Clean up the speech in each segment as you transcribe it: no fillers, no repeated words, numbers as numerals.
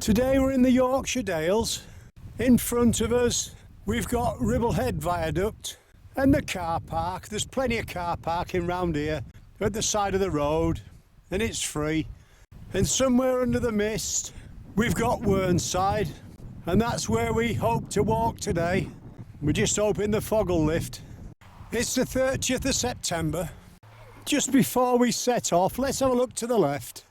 Today we're in the Yorkshire Dales. In front of us we've got Ribblehead Viaduct and the car park. There's plenty of car parking round here at the side of the road and it's free. And somewhere under the mist we've got Whernside, and that's where we hope to walk today. We're just hoping the fog will lift. It's the 30th of September. Just before we set off, let's have a look to the left.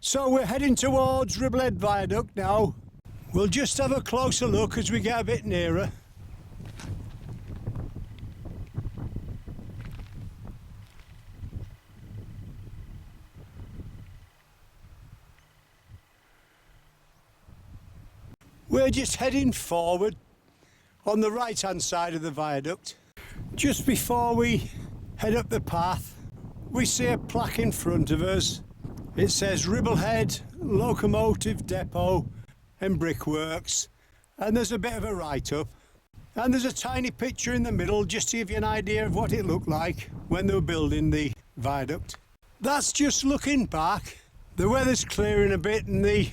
So we're heading towards Ribblehead Viaduct now. We'll just have a closer look as we get a bit nearer. We're just heading forward on the right hand side of the viaduct. Just before we head up the path, we see a plaque in front of us. It says Ribblehead Locomotive Depot and Brickworks, and there's a bit of a write-up, and there's a tiny picture in the middle just to give you an idea of what it looked like when they were building the viaduct. That's just looking back. The weather's clearing a bit and the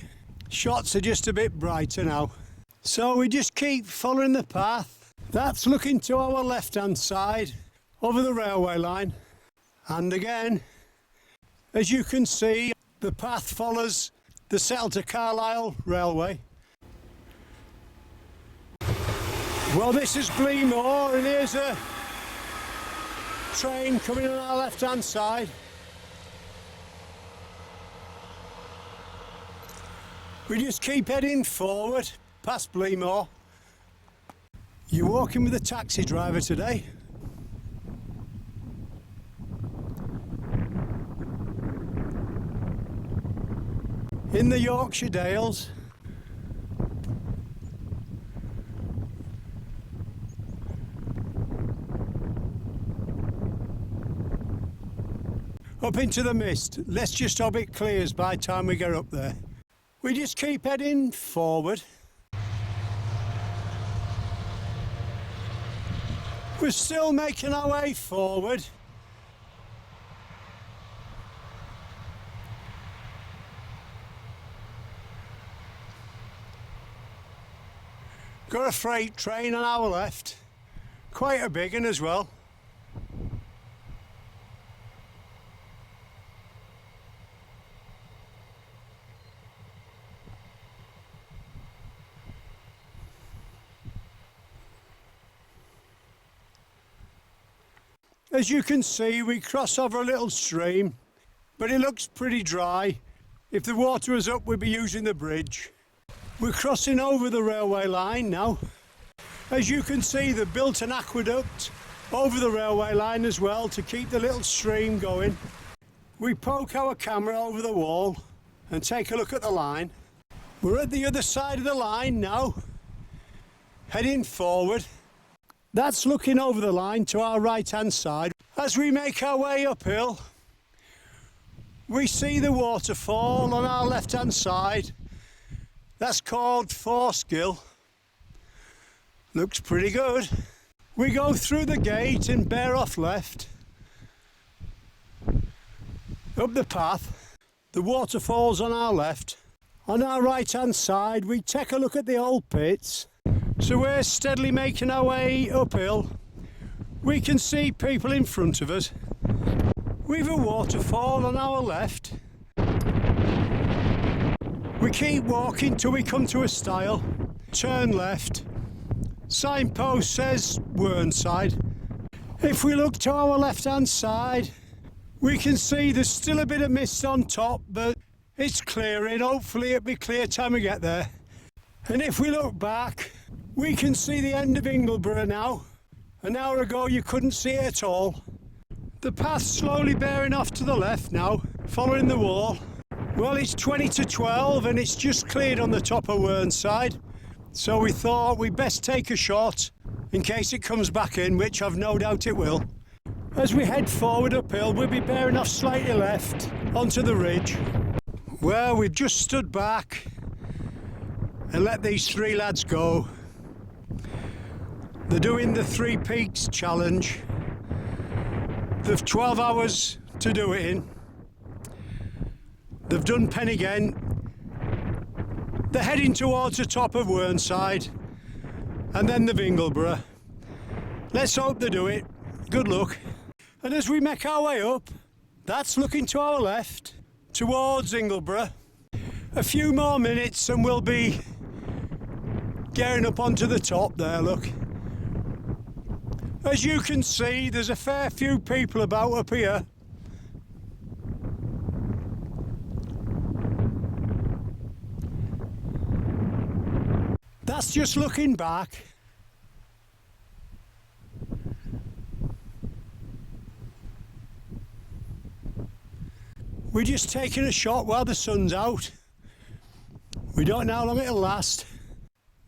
shots are just a bit brighter now. So we just keep following the path. That's looking to our left hand side over the railway line, and again, as you can see, the path follows the Settle to Carlisle railway. Well, this is Bleemore, and here's a train coming on our left hand side. We just keep heading forward past Bleemore. You're walking with a taxi driver today. In the Yorkshire Dales. Up into the mist. Let's just hope it clears by the time we get up there. We just keep heading forward. We're still making our way forward. Got a freight train on our left, quite a big one as well. As you can see, we cross over a little stream, but it looks pretty dry. If the water was up, we'd be using the bridge. We're crossing over the railway line now. As you can see, they've built an aqueduct over the railway line as well to keep the little stream going. We poke our camera over the wall and take a look at the line. We're at the other side of the line now, heading forward. That's looking over the line to our right hand side. As we make our way uphill, we see the waterfall on our left hand side. That's called Forskill. Looks pretty good. We go through the gate and bear off left. Up the path. The waterfall's on our left. On our right hand side we take a look at the old pits. So we're steadily making our way uphill. We can see people in front of us. We've a waterfall on our left. We keep walking till we come to a stile, turn left. Signpost says Whernside. If we look to our left hand side, we can see there's still a bit of mist on top, but it's clearing. Hopefully it'll be clear time we get there. And if we look back, we can see the end of Ingleborough now. An hour ago you couldn't see it at all. The path's slowly bearing off to the left now, following the wall. Well, it's 20 to 12 and it's just cleared on the top of Whernside, so we thought we'd best take a shot in case it comes back in, which I've no doubt it will. As we head forward uphill, we'll be bearing off slightly left onto the ridge. Well, we've just stood back and let these three lads go. They're doing the Three Peaks challenge. They've 12 hours to do it in. They've done Pen-y-ghent. They're heading towards the top of Whernside and then the Ingleborough. Let's hope they do it. Good luck. And as we make our way up, that's looking to our left towards Ingleborough. A few more minutes and we'll be getting up onto the top there, look. As you can see, there's a fair few people about up here. That's just looking back. We're just taking a shot while the sun's out. We don't know how long it'll last.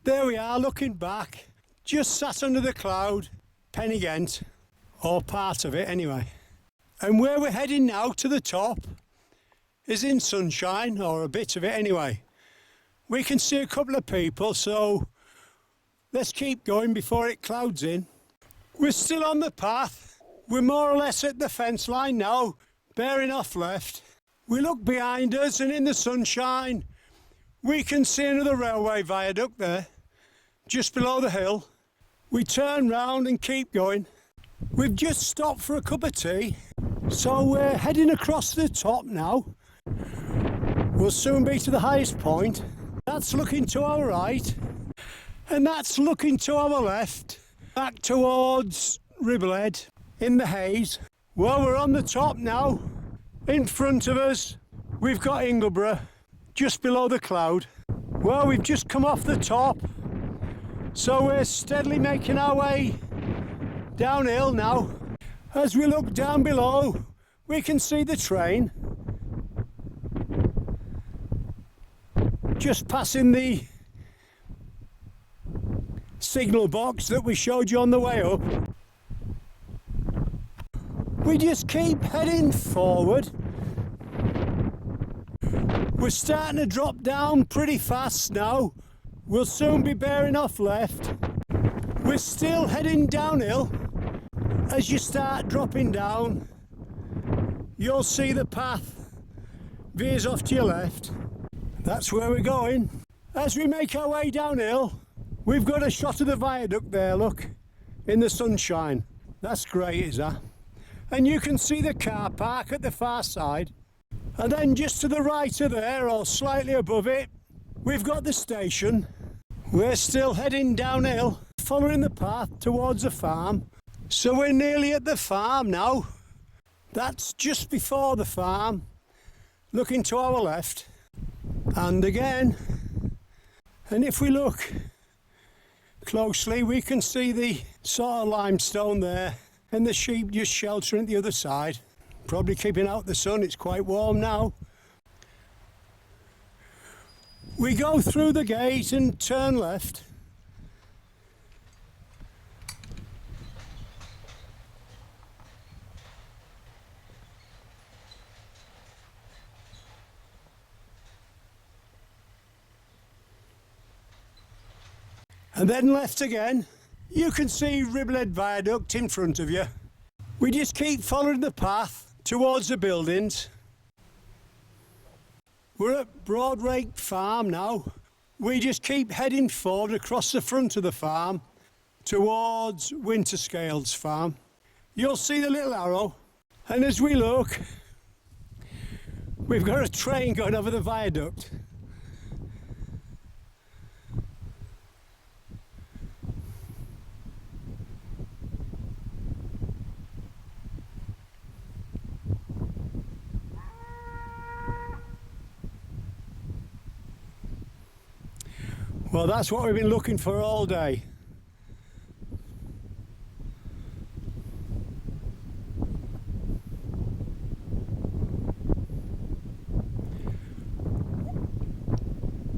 There we are, looking back. Just sat under the cloud, Pen-y-ghent, or part of it anyway. And where we're heading now to the top is in sunshine, or a bit of it anyway. We can see a couple of people, so let's keep going before it clouds in. We're still on the path. We're more or less at the fence line now, bearing off left. We look behind us and in the sunshine, we can see another railway viaduct there, just below the hill. We turn round and keep going. We've just stopped for a cup of tea, so we're heading across the top now. We'll soon be to the highest point. That's looking to our right, and that's looking to our left, back towards Ribblehead in the haze. Well, we're on the top now. In front of us, we've got Ingleborough, just below the cloud. Well, we've just come off the top, so we're steadily making our way downhill now. As we look down below, we can see the train just passing the signal box that we showed you on the way up. We just keep heading forward. We're starting to drop down pretty fast now. We'll soon be bearing off left. We're still heading downhill. As you start dropping down, you'll see the path veers off to your left. That's where we're going. As we make our way downhill, we've got a shot of the viaduct there, look, in the sunshine. That's great, is that? And you can see the car park at the far side. And then just to the right of there, or slightly above it, we've got the station. We're still heading downhill, following the path towards the farm. So we're nearly at the farm now. That's just before the farm, looking to our left. And again, and if we look closely, we can see the sort of limestone there, and the sheep just sheltering at the other side, probably keeping out the sun. It's quite warm now. We go through the gate and turn left. And then left again. You can see Ribblehead Viaduct in front of you. We just keep following the path towards the buildings. We're at Broadrake Farm now. We just keep heading forward across the front of the farm towards Winterscales Farm. You'll see the little arrow, and as we look, we've got a train going over the viaduct. Well, that's what we've been looking for all day.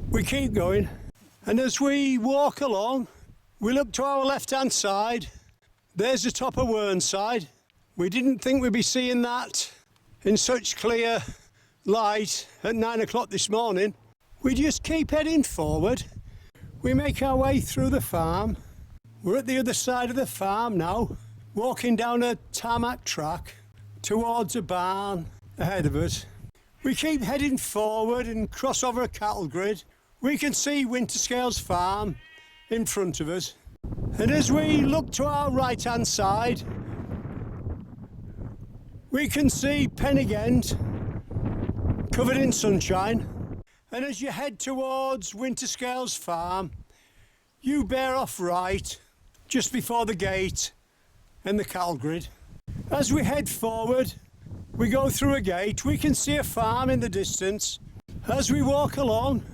We keep going, and as we walk along, we look to our left-hand side. There's the top of Whernside. We didn't think we'd be seeing that in such clear light at 9 o'clock this morning. We just keep heading forward. We make our way through the farm. We're at the other side of the farm now, walking down a tarmac track towards a barn ahead of us. We keep heading forward and cross over a cattle grid. We can see Winterscales Farm in front of us. And as we look to our right hand side, we can see Pen-y-ghent covered in sunshine. And as you head towards Winterscales Farm, you bear off right just before the gate and the cattle grid. As we head forward, we go through a gate. We can see a farm in the distance. As we walk along,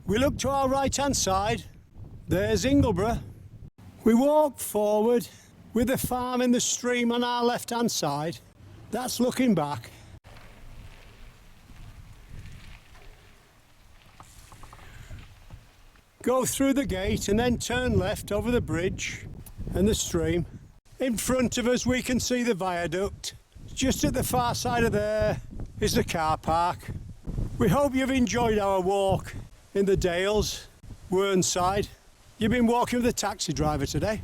we look to our right hand side. There's Ingleborough. We walk forward with the farm in the stream on our left hand side. That's looking back. Go through the gate and then turn left over the bridge and the stream. In front of us we can see the viaduct. Just at the far side of there is the car park. We hope you've enjoyed our walk in the Dales, Whernside. You've been walking with a taxi driver today.